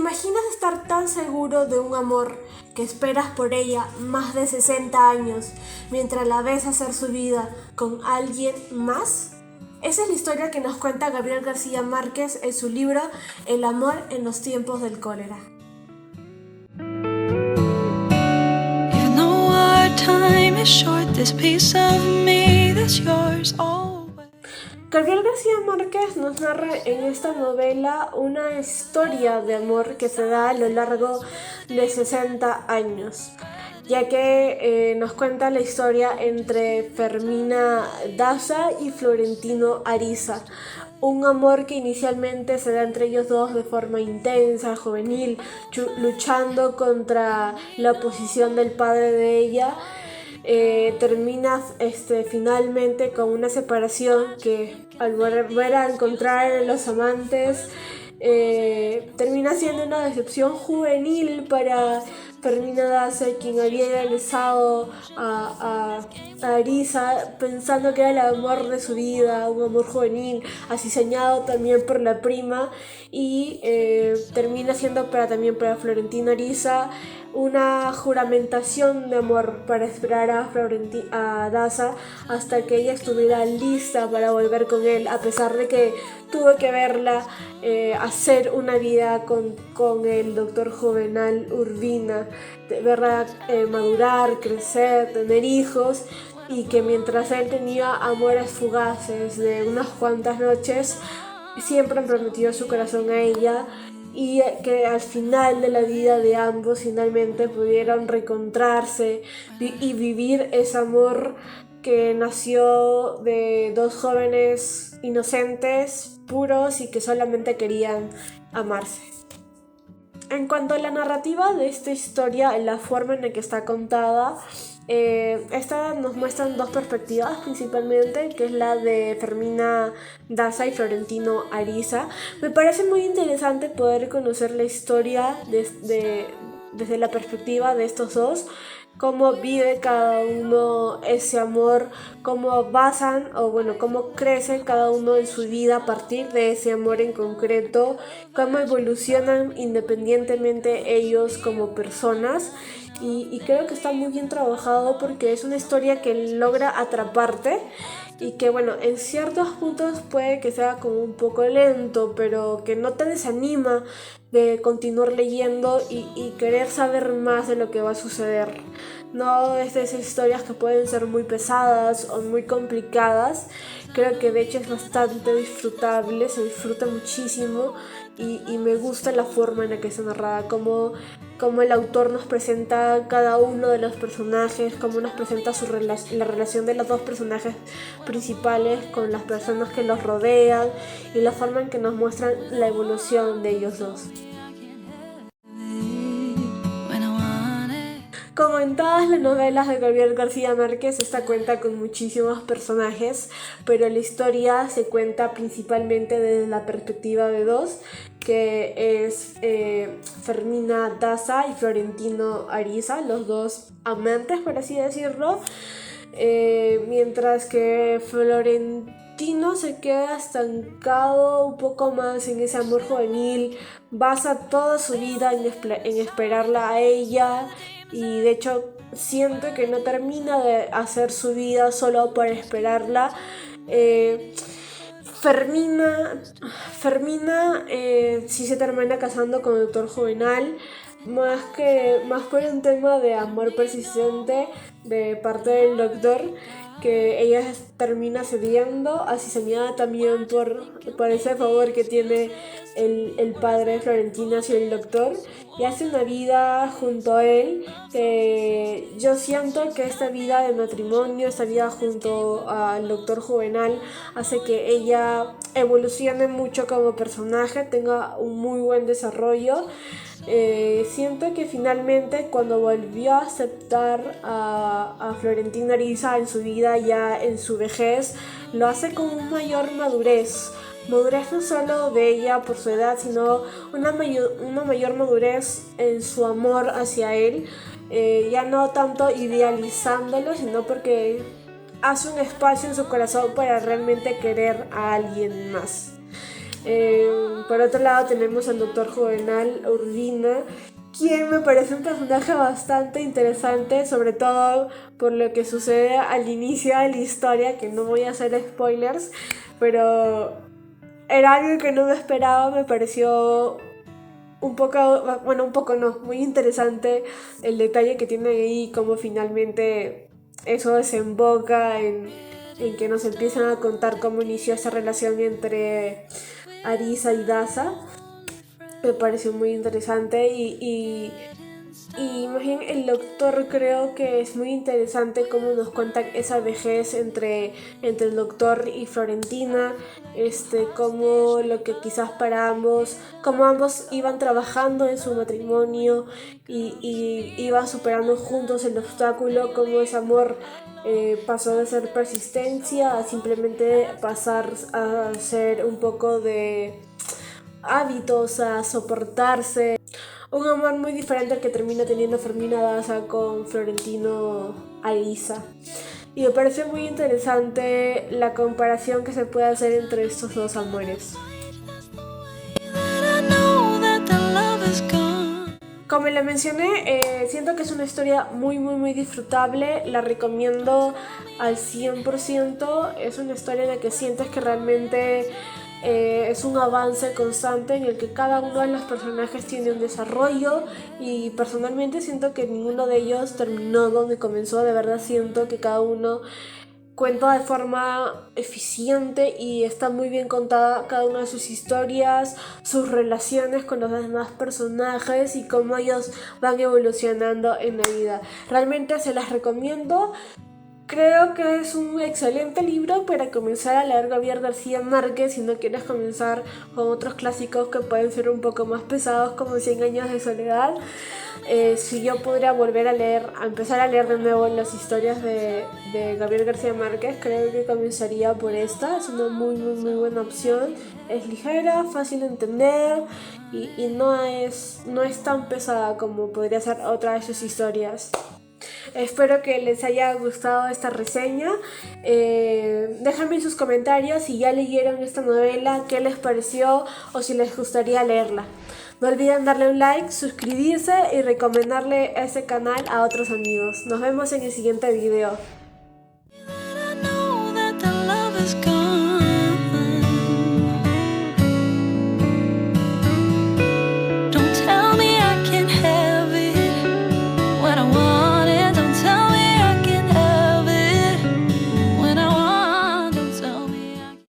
imaginas estar tan seguro de un amor que esperas por ella más de 60 años mientras la ves hacer su vida con alguien más? Esa es la historia que nos cuenta Gabriel García Márquez en su libro El amor en los tiempos del cólera. Even though our time is short, this piece of me that's yours always. Gabriel García Márquez nos narra en esta novela una historia de amor que se da a lo largo de 60 años, ya que nos cuenta la historia entre Fermina Daza y Florentino Ariza. Un amor que inicialmente se da entre ellos dos de forma intensa, juvenil, luchando contra la oposición del padre de ella. Termina finalmente con una separación que al volver a encontrar a los amantes termina siendo una decepción juvenil para Fermina Daza, quien había idealizado a Ariza pensando que era el amor de su vida, un amor juvenil, así soñado también por la prima, y termina siendo también para Florentino Ariza una juramentación de amor para esperar a Daza hasta que ella estuviera lista para volver con él, a pesar de que tuvo que verla hacer una vida con el doctor Juvenal Urbina, verla madurar, crecer, tener hijos, y que mientras él tenía amores fugaces de unas cuantas noches, siempre prometió su corazón a ella, y que al final de la vida de ambos finalmente pudieron reencontrarse y vivir ese amor que nació de dos jóvenes inocentes, puros y que solamente querían amarse. En cuanto a la narrativa de esta historia, la forma en la que está contada, esta nos muestran dos perspectivas principalmente, que es la de Fermina Daza y Florentino Ariza. Me parece muy interesante poder conocer la historia desde la perspectiva de estos dos, cómo vive cada uno ese amor, cómo basan cómo crece cada uno en su vida a partir de ese amor en concreto, cómo evolucionan independientemente ellos como personas. Y creo que está muy bien trabajado porque es una historia que logra atraparte y que en ciertos puntos puede que sea como un poco lento, pero que no te desanima de continuar leyendo y querer saber más de lo que va a suceder. No es de esas historias que pueden ser muy pesadas o muy complicadas. Creo que de hecho es bastante disfrutable, se disfruta muchísimo y me gusta la forma en la que está narrada, como el autor nos presenta cada uno de los personajes, cómo nos presenta la relación de los dos personajes principales con las personas que los rodean y la forma en que nos muestran la evolución de ellos dos. Como en todas las novelas de Gabriel García Márquez, esta cuenta con muchísimos personajes, pero la historia se cuenta principalmente desde la perspectiva de dos, que es Fermina Daza y Florentino Ariza, los dos amantes, por así decirlo, mientras que Florentino se queda estancado un poco más en ese amor juvenil, basa toda su vida en esperarla a ella, y de hecho siento que no termina de hacer su vida solo para esperarla. Fermina sí se termina casando con el doctor Juvenal, más por un tema de amor persistente de parte del doctor, que ella termina cediendo, así señalada también por ese favor que tiene el padre de Florentina hacia el doctor, y hace una vida junto a él, que yo siento que esta vida de matrimonio, esta vida junto al doctor Juvenal, hace que ella evolucione mucho como personaje, tenga un muy buen desarrollo. Siento que finalmente cuando volvió a aceptar a Florentino Ariza en su vida, ya en su vejez, lo hace con una mayor madurez no solo de ella por su edad, sino una mayor madurez en su amor hacia él, ya no tanto idealizándolo, sino porque hace un espacio en su corazón para realmente querer a alguien más. Por otro lado tenemos al Dr. Juvenal Urbina, quien me parece un personaje bastante interesante, sobre todo por lo que sucede al inicio de la historia, que no voy a hacer spoilers, pero era algo que no me esperaba. Me pareció un poco, bueno, un poco no, muy interesante el detalle que tiene ahí, cómo finalmente eso desemboca en que nos empiezan a contar cómo inició esa relación entre Arisa y Daza. Me pareció muy interesante y más bien el doctor, creo que es muy interesante cómo nos cuentan esa vejez entre el doctor y Florentina, como lo que quizás para ambos, como ambos iban trabajando en su matrimonio y iban superando juntos el obstáculo, como ese amor pasó de ser persistencia a simplemente pasar a ser un poco de hábitos, a soportarse. Un amor muy diferente al que termina teniendo Fermina Daza con Florentino Aiza. Y me parece muy interesante la comparación que se puede hacer entre estos dos amores. Como le mencioné, siento que es una historia muy disfrutable. La recomiendo al 100%. Es una historia en la que sientes que realmente es un avance constante en el que cada uno de los personajes tiene un desarrollo, y personalmente siento que ninguno de ellos terminó donde comenzó. De verdad siento que cada uno cuenta de forma eficiente y está muy bien contada cada una de sus historias, sus relaciones con los demás personajes y cómo ellos van evolucionando en la vida. Realmente se las recomiendo. Creo que es un excelente libro para comenzar a leer Gabriel García Márquez si no quieres comenzar con otros clásicos que pueden ser un poco más pesados, como 100 años de soledad. Si yo podría volver a empezar a leer de nuevo las historias de Gabriel García Márquez, creo que comenzaría por esta. Es una muy buena opción. Es ligera, fácil de entender y no es tan pesada como podría ser otra de sus historias. Espero que les haya gustado esta reseña. Déjenme en sus comentarios si ya leyeron esta novela, qué les pareció o si les gustaría leerla. No olviden darle un like, suscribirse y recomendarle este canal a otros amigos. Nos vemos en el siguiente video.